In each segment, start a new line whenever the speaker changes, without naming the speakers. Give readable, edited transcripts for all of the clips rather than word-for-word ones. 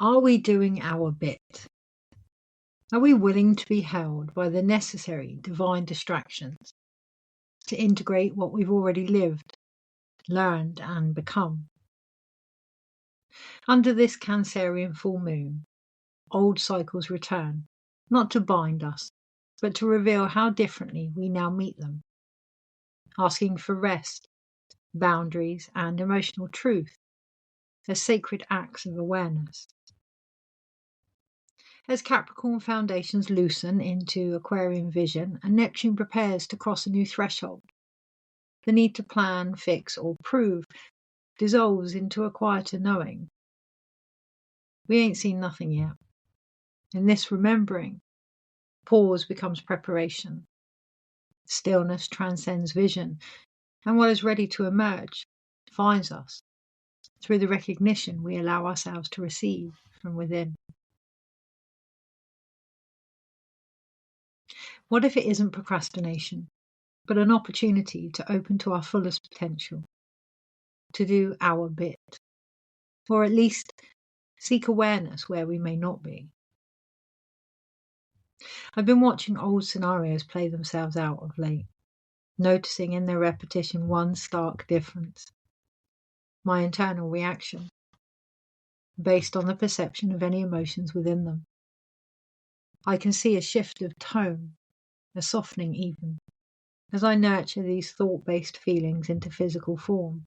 Are we doing our bit? Are we willing to be held by the necessary divine distractions to integrate what we've already lived, learned, and become? Under this Cancerian full moon, old cycles return, not to bind us, but to reveal how differently we now meet them, asking for rest, boundaries, and emotional truth as sacred acts of awareness. As Capricorn foundations loosen into Aquarian vision and Neptune prepares to cross a new threshold, the need to plan, fix, or prove dissolves into a quieter knowing. We ain't seen nothing yet. In this remembering, pause becomes preparation. Stillness transcends vision, and what is ready to emerge finds us through the recognition we allow ourselves to receive from within. What if it isn't procrastination, but an opportunity to open to our fullest potential, to do our bit, or at least seek awareness where we may not be? I've been watching old scenarios play themselves out of late, noticing in their repetition one stark difference: my internal reaction, based on the perception of any emotions within them. I can see a shift of tone, a softening even, as I nurture these thought-based feelings into physical form.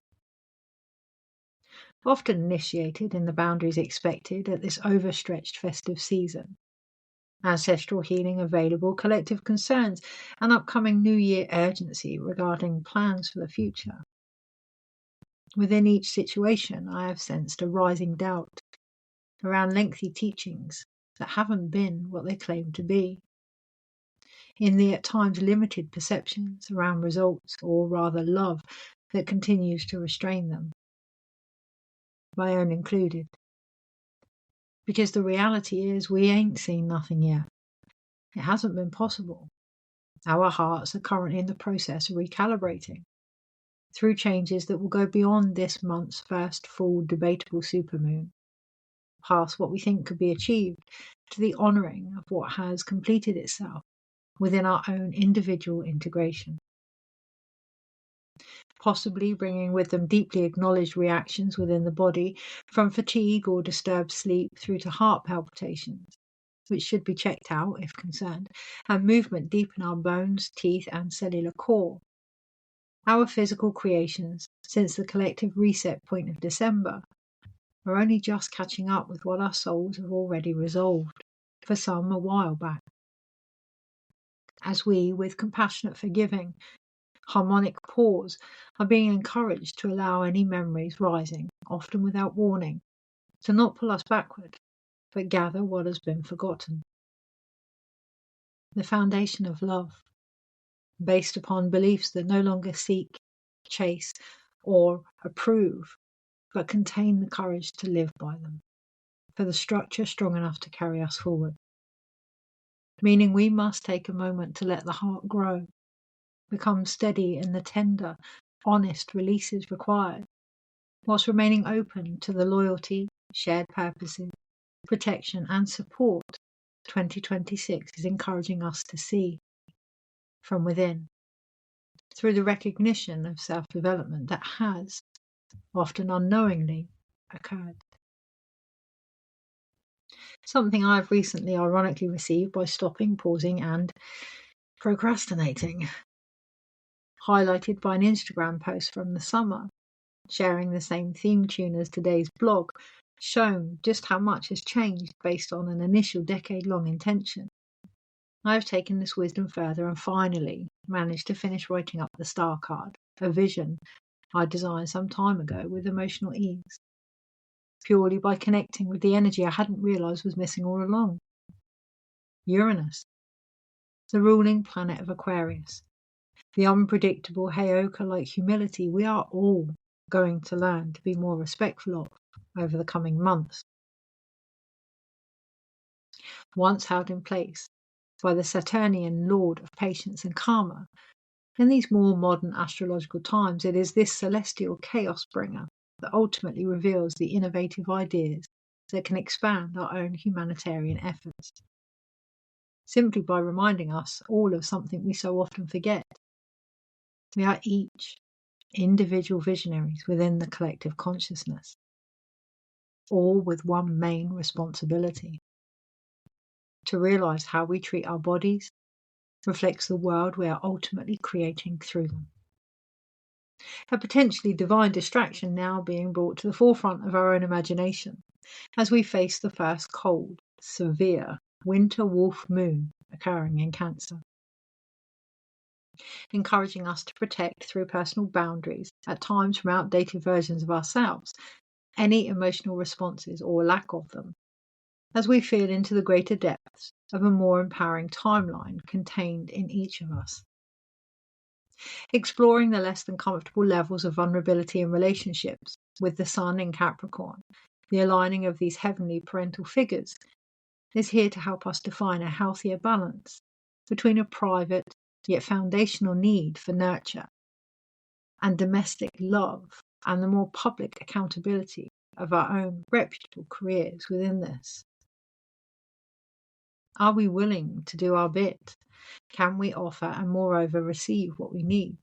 Often initiated in the boundaries expected at this overstretched festive season. Ancestral healing available, collective concerns, and upcoming New Year urgency regarding plans for the future. Within each situation, I have sensed a rising doubt around lengthy teachings that haven't been what they claim to be. In the at times limited perceptions around results, or rather love, that continues to restrain them, my own included. Because the reality is we ain't seen nothing yet. It hasn't been possible. Our hearts are currently in the process of recalibrating through changes that will go beyond this month's first full debatable supermoon, past what we think could be achieved, to the honouring of what has completed itself within our own individual integration. Possibly bringing with them deeply acknowledged reactions within the body, from fatigue or disturbed sleep through to heart palpitations, which should be checked out if concerned, and movement deep in our bones, teeth, and cellular core. Our physical creations, since the collective reset point of December, are only just catching up with what our souls have already resolved, for some a while back. As we, with compassionate forgiving, harmonic pause, are being encouraged to allow any memories rising, often without warning, to not pull us backward, but gather what has been forgotten. The foundation of love, based upon beliefs that no longer seek, chase, or approve, but contain the courage to live by them, for the structure strong enough to carry us forward. Meaning we must take a moment to let the heart grow, become steady in the tender, honest releases required, whilst remaining open to the loyalty, shared purposes, protection and support 2026 is encouraging us to see from within, through the recognition of self-development that has, often unknowingly, occurred. Something I've recently ironically received by stopping, pausing and procrastinating, highlighted by an Instagram post from the summer, sharing the same theme tune as today's blog, shown just how much has changed based on an initial decade-long intention. I've taken this wisdom further and finally managed to finish writing up the star card, a vision I designed some time ago with emotional ease, purely by connecting with the energy I hadn't realised was missing all along. Uranus, the ruling planet of Aquarius, the unpredictable Heyoka-like humility we are all going to learn to be more respectful of over the coming months. Once held in place by the Saturnian lord of patience and karma, in these more modern astrological times it is this celestial chaos bringer that ultimately reveals the innovative ideas that can expand our own humanitarian efforts. Simply by reminding us all of something we so often forget. We are each individual visionaries within the collective consciousness, all with one main responsibility: to realize how we treat our bodies reflects the world we are ultimately creating through them. A potentially divine distraction now being brought to the forefront of our own imagination as we face the first cold, severe winter wolf moon occurring in Cancer, encouraging us to protect through personal boundaries, at times from outdated versions of ourselves, any emotional responses or lack of them, as we feel into the greater depths of a more empowering timeline contained in each of us. Exploring the less than comfortable levels of vulnerability in relationships with the Sun in Capricorn, the aligning of these heavenly parental figures is here to help us define a healthier balance between a private yet foundational need for nurture and domestic love, and the more public accountability of our own reputable careers within this. Are we willing to do our bit? Can we offer and moreover receive what we need?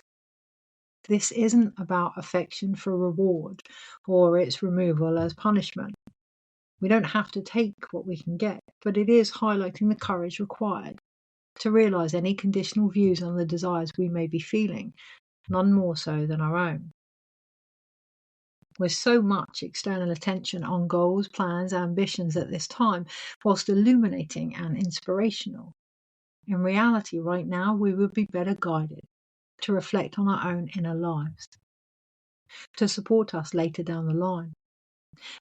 This isn't about affection for reward or its removal as punishment. We don't have to take what we can get, but it is highlighting the courage required to realize any conditional views on the desires we may be feeling, none more so than our own. With so much external attention on goals, plans, ambitions at this time, whilst illuminating and inspirational, in reality right now we would be better guided to reflect on our own inner lives, to support us later down the line,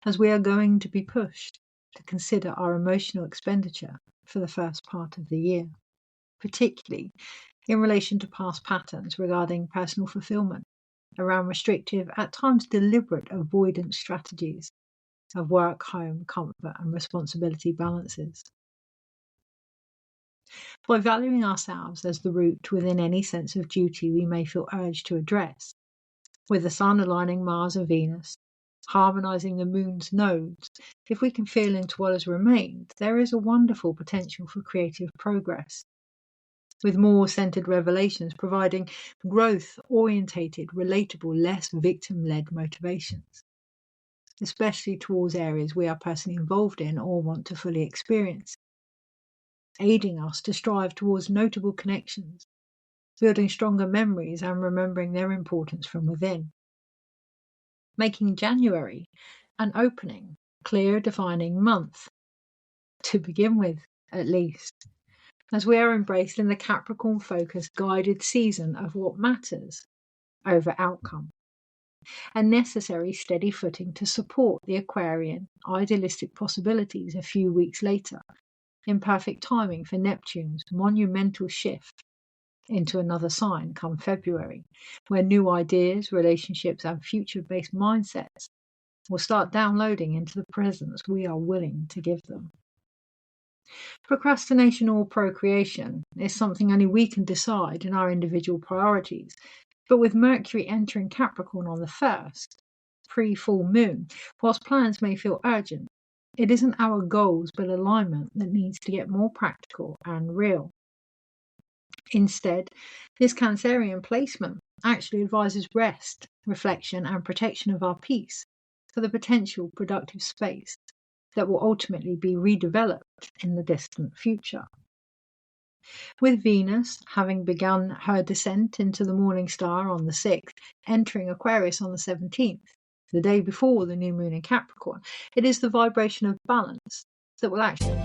as we are going to be pushed to consider our emotional expenditure for the first part of the year, particularly in relation to past patterns regarding personal fulfillment, around restrictive, at times deliberate avoidance strategies of work, home, comfort and responsibility balances. By valuing ourselves as the root within any sense of duty we may feel urged to address, with the Sun aligning Mars and Venus, harmonizing the Moon's nodes, if we can feel into what has remained, there is a wonderful potential for creative progress, with more centered revelations providing growth-orientated, relatable, less victim-led motivations, especially towards areas we are personally involved in or want to fully experience, aiding us to strive towards notable connections, building stronger memories and remembering their importance from within, making January an opening, clear, defining month, to begin with, at least, as we are embraced in the Capricorn-focused guided season of what matters over outcome, a necessary steady footing to support the Aquarian idealistic possibilities a few weeks later, in perfect timing for Neptune's monumental shift into another sign come February, where new ideas, relationships and future-based mindsets will start downloading into the presence we are willing to give them. Procrastination or procreation is something only we can decide in our individual priorities, but with Mercury entering Capricorn on the 1st, pre-full moon, whilst plans may feel urgent, it isn't our goals but alignment that needs to get more practical and real. Instead, this Cancerian placement actually advises rest, reflection and protection of our peace for the potential productive space that will ultimately be redeveloped in the distant future. With Venus having begun her descent into the morning star on the 6th, entering Aquarius on the 17th, the day before the new moon in Capricorn, it is the vibration of balance that will actually